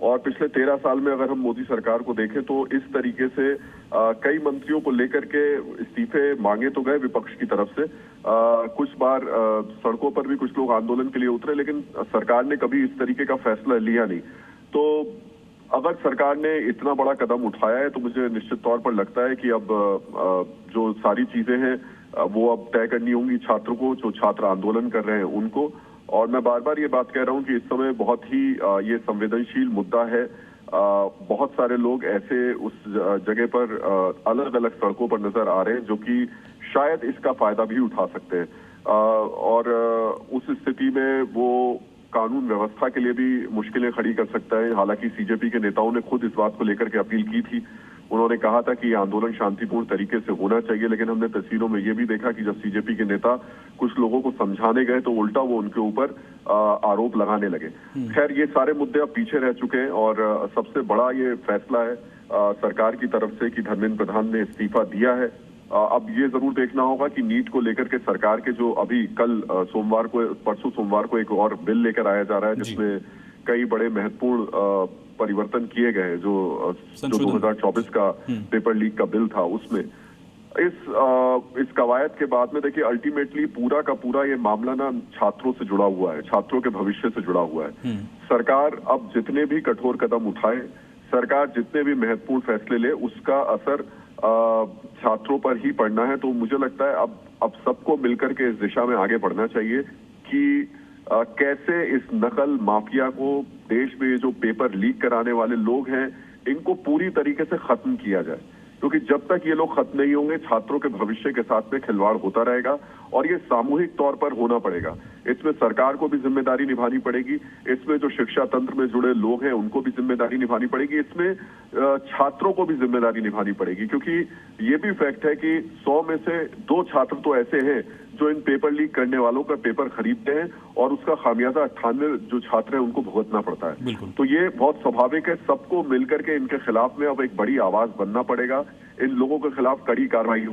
और पिछले 13 साल में अगर हम मोदी सरकार को देखें तो इस तरीके से कई मंत्रियों को लेकर के इस्तीफे मांगे तो गए विपक्ष की तरफ से। कुछ बार सड़कों पर भी कुछ लोग आंदोलन के लिए उतरे, लेकिन सरकार ने कभी इस तरीके का फैसला लिया नहीं। तो अगर सरकार ने इतना बड़ा कदम उठाया है तो मुझे निश्चित तौर पर लगता है कि अब जो सारी चीजें हैं वो अब तय करनी होंगी छात्रों को, जो छात्र आंदोलन कर रहे हैं उनको। और मैं बार बार ये बात कह रहा हूं कि इस समय बहुत ही ये संवेदनशील मुद्दा है। बहुत सारे लोग ऐसे उस जगह पर अलग अलग सड़कों पर नजर आ रहे हैं जो कि शायद इसका फायदा भी उठा सकते हैं, और उस स्थिति में वो कानून व्यवस्था के लिए भी मुश्किलें खड़ी कर सकता है। हालांकि सीजेपी के नेताओं ने खुद इस बात को लेकर के अपील की थी। उन्होंने कहा था कि आंदोलन शांतिपूर्ण तरीके से होना चाहिए, लेकिन हमने तस्वीरों में ये भी देखा कि जब सीजेपी के नेता कुछ लोगों को समझाने गए तो उल्टा वो उनके ऊपर आरोप लगाने लगे। खैर, ये सारे मुद्दे अब पीछे रह चुके हैं और सबसे बड़ा ये फैसला है सरकार की तरफ से कि धर्मेंद्र प्रधान ने इस्तीफा दिया है। अब ये जरूर देखना होगा कि नीट को लेकर के सरकार के जो अभी कल परसों सोमवार को एक और बिल लेकर आया जा रहा है जिसमें कई बड़े महत्वपूर्ण परिवर्तन किए गए हैं। जो 2024 का पेपर लीक का बिल था उसमें इस कवायद के बाद में देखिए अल्टीमेटली पूरा का पूरा ये मामला ना छात्रों से जुड़ा हुआ है, छात्रों के भविष्य से जुड़ा हुआ है। सरकार अब जितने भी कठोर कदम उठाए, सरकार जितने भी महत्वपूर्ण फैसले ले, उसका असर छात्रों पर ही पड़ना है। तो मुझे लगता है अब सबको मिलकर के इस दिशा में आगे बढ़ना चाहिए कि कैसे इस नकल माफिया को, देश में जो पेपर लीक कराने वाले लोग हैं, इनको पूरी तरीके से खत्म किया जाए। क्योंकि जब तक ये लोग खत्म नहीं होंगे छात्रों के भविष्य के साथ में खिलवाड़ होता रहेगा और ये सामूहिक तौर पर होना पड़ेगा। इसमें सरकार को भी जिम्मेदारी निभानी पड़ेगी, इसमें जो शिक्षा तंत्र में जुड़े लोग हैं उनको भी जिम्मेदारी निभानी पड़ेगी, इसमें छात्रों को भी जिम्मेदारी निभानी पड़ेगी। क्योंकि ये भी फैक्ट है कि 100 में से 2 छात्र तो ऐसे हैं जो इन पेपर लीक करने वालों का पेपर खरीदते हैं और उसका खामियाजा 98 जो छात्र हैं उनको भुगतना पड़ता है। तो ये बहुत स्वाभाविक है, सबको मिलकर के इनके खिलाफ में अब एक बड़ी आवाज बनना पड़ेगा। इन लोगों के खिलाफ कड़ी कार्रवाई